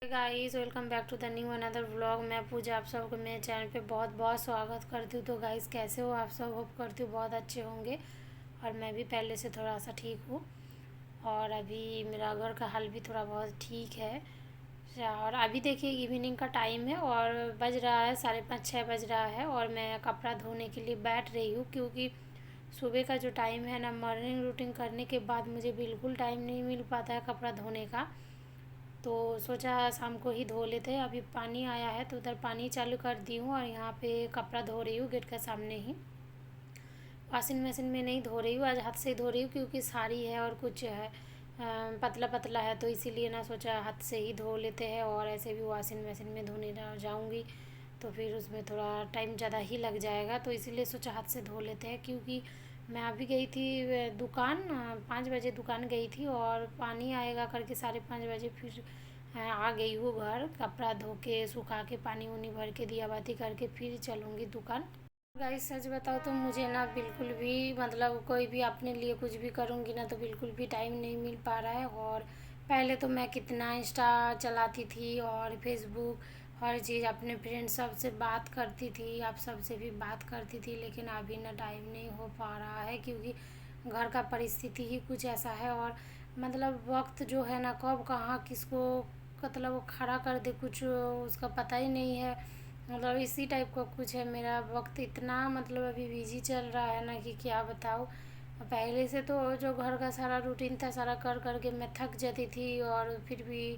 Guys, welcome back to the new another vlog. मैं पूजा आप सबको मेरे चैनल पे बहुत बहुत स्वागत करती हूँ। तो गाइस, कैसे हो आप सब? होप करती हूँ बहुत अच्छे होंगे। और मैं भी पहले से थोड़ा सा ठीक हूँ। और अभी मेरा घर का हाल भी थोड़ा बहुत ठीक है। और अभी देखिए इवनिंग का टाइम है और बज रहा है 5:30-6 बज रहा है। और मैं कपड़ा धोने के लिए बैठ रही हूँ, क्योंकि सुबह का जो टाइम है ना, मॉर्निंग रूटीन करने के बाद मुझे बिल्कुल टाइम नहीं मिल पाता है कपड़ा धोने का। तो सोचा शाम को ही धो लेते हैं। अभी पानी आया है तो उधर पानी चालू कर दी हूँ और यहाँ पे कपड़ा धो रही हूँ गेट के सामने ही। वॉशिंग मशीन में नहीं धो रही हूँ, आज हाथ से ही धो रही हूँ, क्योंकि साड़ी है और कुछ है पतला पतला है, तो इसीलिए ना सोचा हाथ से ही धो लेते हैं। और ऐसे भी वॉशिंग मशीन में धोने जाऊँगी तो फिर उसमें थोड़ा टाइम ज़्यादा ही लग जाएगा, तो इसीलिए सोचा हाथ से धो लेते हैं। क्योंकि मैं अभी गई थी दुकान, 5 बजे दुकान गई थी और पानी आएगा करके 5:30 बजे फिर आ गई हूँ घर। कपड़ा धो के सुखा के पानी उनी भर के दिया बाती करके फिर चलूँगी दुकान। गाइस, सच बताओ तो मुझे ना बिल्कुल भी मतलब कोई भी अपने लिए कुछ भी करूँगी ना तो बिल्कुल भी टाइम नहीं मिल पा रहा है। और पहले तो मैं कितना इंस्टा चलाती थी और फेसबुक, हर चीज़ अपने फ्रेंड सब से बात करती थी, आप सबसे भी बात करती थी। लेकिन अभी ना टाइम नहीं हो पा रहा है, क्योंकि घर का परिस्थिति ही कुछ ऐसा है। और मतलब वक्त जो है ना, कब कहाँ किसको मतलब वो खड़ा कर दे कुछ उसका पता ही नहीं है। मतलब इसी टाइप का कुछ है। मेरा वक्त इतना मतलब अभी बिजी चल रहा है ना कि क्या बताऊँ। पहले से तो जो घर का सारा रूटीन था सारा कर कर के मैं थक जाती थी, और फिर भी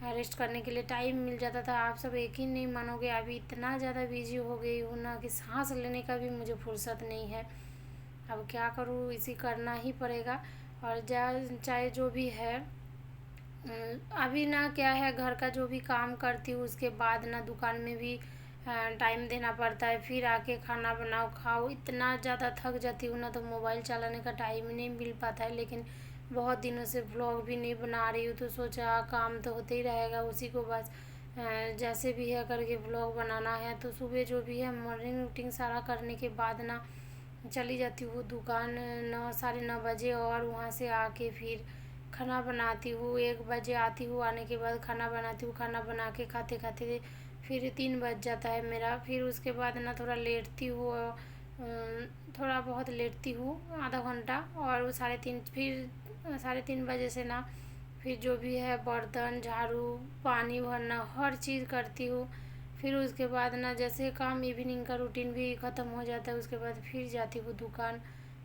रेस्ट करने के लिए टाइम मिल जाता था। आप सब यकीन नहीं मानोगे, अभी इतना ज़्यादा बिजी हो गई हूँ ना कि सांस लेने का भी मुझे फुर्सत नहीं है। अब क्या करूँ, इसी करना ही पड़ेगा। और चाहे जो भी है, अभी ना क्या है, घर का जो भी काम करती हूँ उसके बाद ना दुकान में भी टाइम देना पड़ता है। फिर आके खाना बनाओ खाओ, इतना ज़्यादा थक जाती हूँ ना तो मोबाइल चलाने का टाइम ही नहीं मिल पाता है। लेकिन बहुत दिनों से व्लॉग भी नहीं बना रही हूँ, तो सोचा काम तो होते ही रहेगा, उसी को बस जैसे भी है करके व्लॉग बनाना है। तो सुबह जो भी है मॉर्निंग रूटीन सारा करने के बाद ना चली जाती हूँ दुकान 9 साढ़े 9 बजे। और वहाँ से आके फिर खाना बनाती हूँ, 1 बजे आती हूँ, आने के बाद खाना बनाती हूँ। खाना बना के खाते खाते फिर 3 बज जाता है मेरा। फिर उसके बाद ना थोड़ा लेटती हूँ, थोड़ा बहुत लेटती हूँ आधा घंटा। और वो 3:30 फिर 3:30 बजे से ना फिर जो भी है बर्तन झाड़ू पानी भरना हर चीज़ करती हूँ। फिर उसके बाद ना जैसे काम इवनिंग का रूटीन भी ख़त्म हो जाता है, उसके बाद फिर जाती हूँ दुकान।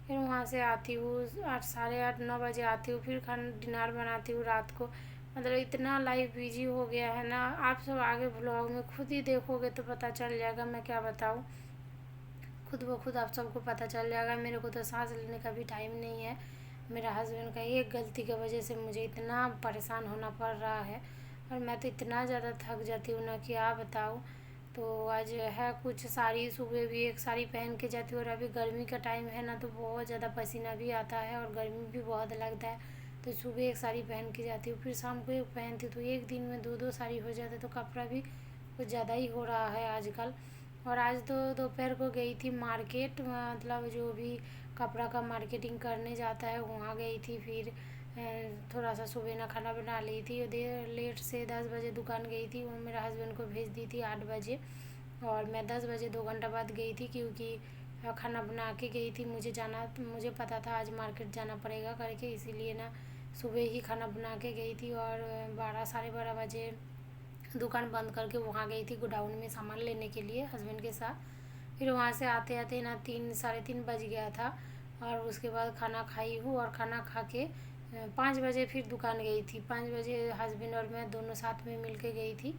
फिर वहाँ से आती हूँ 8 साढ़े 8 9 बजे आती हूँ, फिर खाना डिनर बनाती हूँ रात को। मतलब इतना लाइफ बिजी हो गया है ना, आप सब आगे ब्लॉग में खुद ही देखोगे तो पता चल जाएगा। मैं क्या बताऊँ, खुद ब खुद आप सबको पता चल जाएगा। मेरे को तो सांस लेने का भी टाइम नहीं है। मेरा हस्बैंड का एक गलती की वजह से मुझे इतना परेशान होना पड़ रहा है, और मैं तो इतना ज़्यादा थक जाती हूँ ना कि क्या बताऊँ। तो आज है कुछ साड़ी, सुबह भी एक साड़ी पहन के जाती हूँ। और अभी गर्मी का टाइम है ना तो बहुत ज़्यादा पसीना भी आता है और गर्मी भी बहुत लगता है। तो सुबह एक साड़ी पहन के जाती हूँ, फिर शाम को एक पहनती हूँ, तो एक दिन में दो दो साड़ी हो जाता है। तो कपड़ा भी कुछ ज़्यादा ही हो रहा है आजकल। और आज तो दोपहर को गई थी मार्केट, मतलब जो भी कपड़ा का मार्केटिंग करने जाता है वहाँ गई थी। फिर थोड़ा सा सुबह ना खाना बना ली थी, देर लेट से 10 बजे दुकान गई थी। वो मेरे हस्बैंड को भेज दी थी 8 बजे, और मैं 10 बजे 2 घंटा बाद गई थी, क्योंकि खाना बना के गई थी। मुझे पता था आज मार्केट जाना पड़ेगा करके, इसीलिए ना सुबह ही खाना बना के गई थी। और 12 साढ़े 12 बजे दुकान बंद करके वहाँ गई थी गोडाउन में सामान लेने के लिए हस्बैंड के साथ। फिर वहाँ से आते आते ना 3 साढ़े 3 बज गया था। और उसके बाद खाना खाई हूँ, और खाना खा के 5 बजे फिर दुकान गई थी। 5 बजे हस्बैंड और मैं दोनों साथ में मिल के गई थी।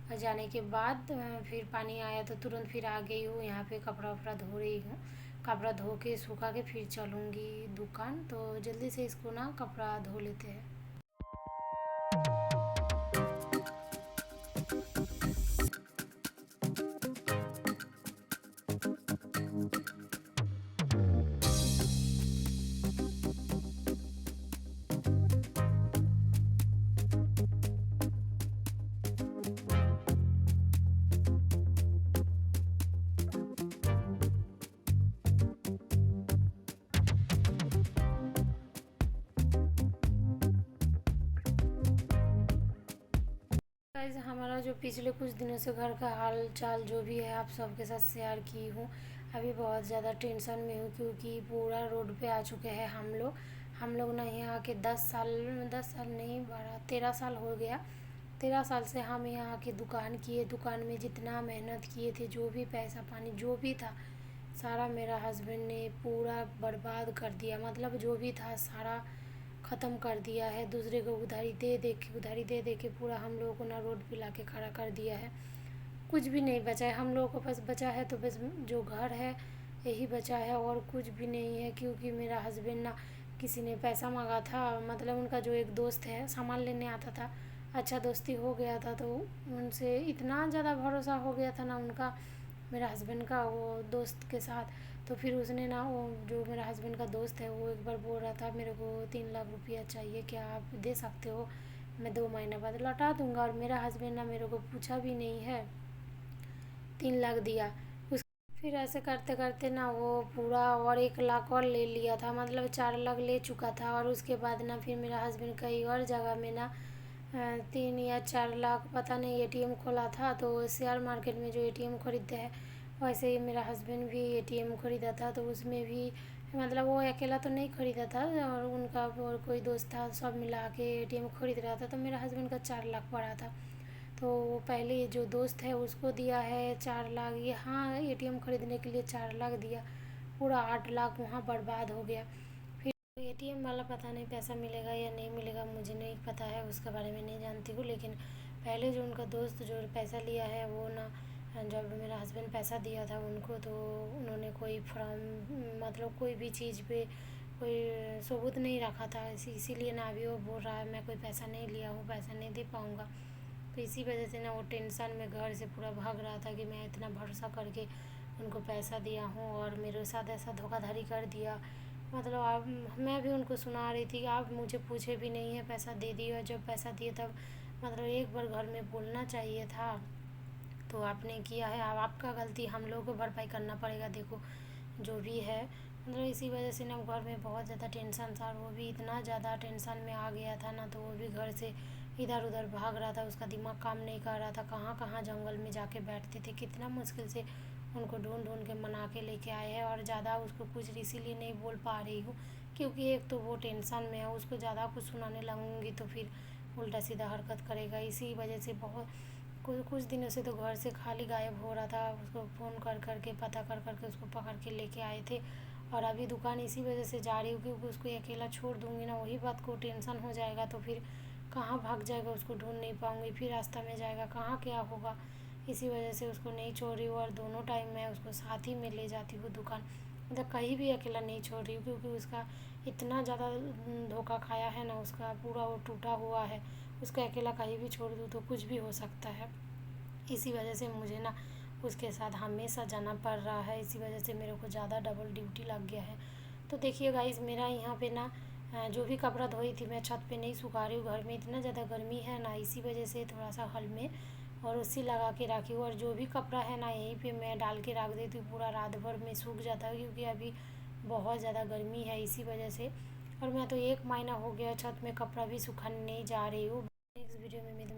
और जाने के बाद फिर पानी आया तो तुरंत फिर आ गई हूँ यहाँ पे, कपड़ा वपड़ा धो रही हूँ। कपड़ा धो के सुखा के फिर चलूँगी दुकान। तो जल्दी से इसको ना कपड़ा धो लेते हैं। गाइस हमारा जो पिछले कुछ दिनों से घर का हाल चाल जो भी है आप सबके साथ शेयर की हूँ। अभी बहुत ज़्यादा टेंशन में हूँ क्योंकि पूरा रोड पे आ चुके हैं हम लोग ना यहाँ आके 10 साल नहीं, 12 13 साल हो गया। 13 साल से हम यहाँ आके दुकान किए, दुकान में जितना मेहनत किए थे, जो भी पैसा पानी जो भी था सारा मेरा हस्बैंड ने पूरा बर्बाद कर दिया। मतलब जो भी था सारा ख़त्म कर दिया है। दूसरे को उधारी दे दे के पूरा हम लोगों को ना रोड पे ला के खड़ा कर दिया है। कुछ भी नहीं बचा है हम लोगों को, बस बचा है तो बस जो घर है यही बचा है और कुछ भी नहीं है। क्योंकि मेरा हस्बैंड ना किसी ने पैसा मांगा था, मतलब उनका जो एक दोस्त है सामान लेने आता था, अच्छा दोस्ती हो गया था, तो उनसे इतना ज़्यादा भरोसा हो गया था ना उनका, मेरा हस्बैंड का, वो दोस्त के साथ। तो फिर उसने ना, वो जो मेरा हस्बैंड का दोस्त है वो एक बार बोल रहा था मेरे को 3 लाख रुपया चाहिए, क्या आप दे सकते हो, मैं 2 महीने बाद लौटा दूंगा। और मेरा हस्बैंड ना मेरे को पूछा भी नहीं है, 3 लाख दिया। उस फिर ऐसे करते करते ना वो पूरा और 1 लाख और ले लिया था, मतलब 4 लाख ले चुका था। और उसके बाद ना फिर मेरा हस्बैंड कई और जगह में ना 3 या 4 लाख पता नहीं एटीएम खोला था। तो शेयर मार्केट में जो एटीएम खरीदते हैं वैसे ही मेरा हस्बैंड भी एटीएम खरीदा था। तो उसमें भी मतलब वो अकेला तो नहीं खरीदा था और उनका और कोई दोस्त था, सब मिला के एटीएम खरीद रहा था। तो मेरा हस्बैंड का 4 लाख पड़ा था। तो वो पहले जो दोस्त है उसको दिया है 4 लाख, ये हाँ एटीएम खरीदने के लिए 4 लाख दिया, पूरा 8 लाख वहाँ बर्बाद हो गया। फिर एटीएम वाला पता नहीं पैसा मिलेगा या नहीं मिलेगा, मुझे नहीं पता है, उसके बारे में नहीं जानती हूँ। लेकिन पहले जो उनका दोस्त जो पैसा लिया है वो ना, जब मेरा हस्बैंड पैसा दिया था उनको तो उन्होंने कोई फॉर्म मतलब कोई भी चीज़ पे कोई सबूत नहीं रखा था, इसीलिए ना अभी वो बोल रहा है मैं कोई पैसा नहीं लिया हूँ, पैसा नहीं दे पाऊँगा। तो इसी वजह से ना वो टेंशन में घर से पूरा भाग रहा था कि मैं इतना भरोसा करके उनको पैसा दिया हूँ और मेरे साथ ऐसा धोखाधड़ी कर दिया। मतलब आप, मैं भी उनको सुना रही थी, आप मुझे पूछे भी नहीं है पैसा दे दिए, और जब पैसा दिए तब मतलब एक बार घर में बोलना चाहिए था, तो आपने किया है, अब आपका गलती, हम लोगों को भरपाई करना पड़ेगा, देखो जो भी है। मतलब इसी वजह से ना घर में बहुत ज़्यादा टेंशन था, और वो भी इतना ज़्यादा टेंशन में आ गया था ना, तो वो भी घर से इधर उधर भाग रहा था, उसका दिमाग काम नहीं कर रहा था, कहाँ कहाँ जंगल में जाके बैठते थे, कितना मुश्किल से उनको ढूंढ ढूंढ के मना के लेके आए हैं। और ज़्यादा उसको कुछ इसीलिए नहीं बोल पा रही हूँ क्योंकि एक तो वो टेंशन में है, उसको ज़्यादा कुछ सुनाने लगूँगी तो फिर उल्टा सीधा हरकत करेगा। इसी वजह से बहुत कुछ दिनों से तो घर से खाली गायब हो रहा था, उसको फ़ोन कर कर के पता कर कर के उसको पकड़ के लेके आए थे। और अभी दुकान इसी वजह से जा रही हूँ क्योंकि उसको अकेला छोड़ दूँगी ना, वही बात को टेंशन हो जाएगा, तो फिर कहाँ भाग जाएगा, उसको ढूंढ नहीं पाऊँगी, फिर रास्ता में जाएगा, कहाँ क्या होगा। इसी वजह से उसको नहीं छोड़ रही हूँ और दोनों टाइम मैं उसको साथ ही में ले जाती हूँ दुकान, मतलब कहीं भी अकेला नहीं छोड़ रही हूँ क्योंकि उसका इतना ज़्यादा धोखा खाया है ना, उसका पूरा वो टूटा हुआ है, उसको अकेला कहीं भी छोड़ दूँ तो कुछ भी हो सकता है। इसी वजह से मुझे ना उसके साथ हमेशा जाना पड़ रहा है, इसी वजह से मेरे को ज़्यादा डबल ड्यूटी लग गया है। तो देखिए गाइस मेरा यहाँ पे ना जो भी कपड़ा धोई थी मैं छत पे नहीं सुखा रही हूँ, घर में इतना ज़्यादा गर्मी है ना, इसी वजह से थोड़ा सा हल में और उसी लगा के रखी हूँ। और जो भी कपड़ा है ना यहीं पे मैं डाल के रख देती हूँ, पूरा रात भर में सूख जाता है क्योंकि अभी बहुत ज़्यादा गर्मी है इसी वजह से। और मैं तो 1 महीना हो गया छत में कपड़ा भी सुखाने नहीं जा रही हूँ। नेक्स्ट वीडियो में मिलूँगी।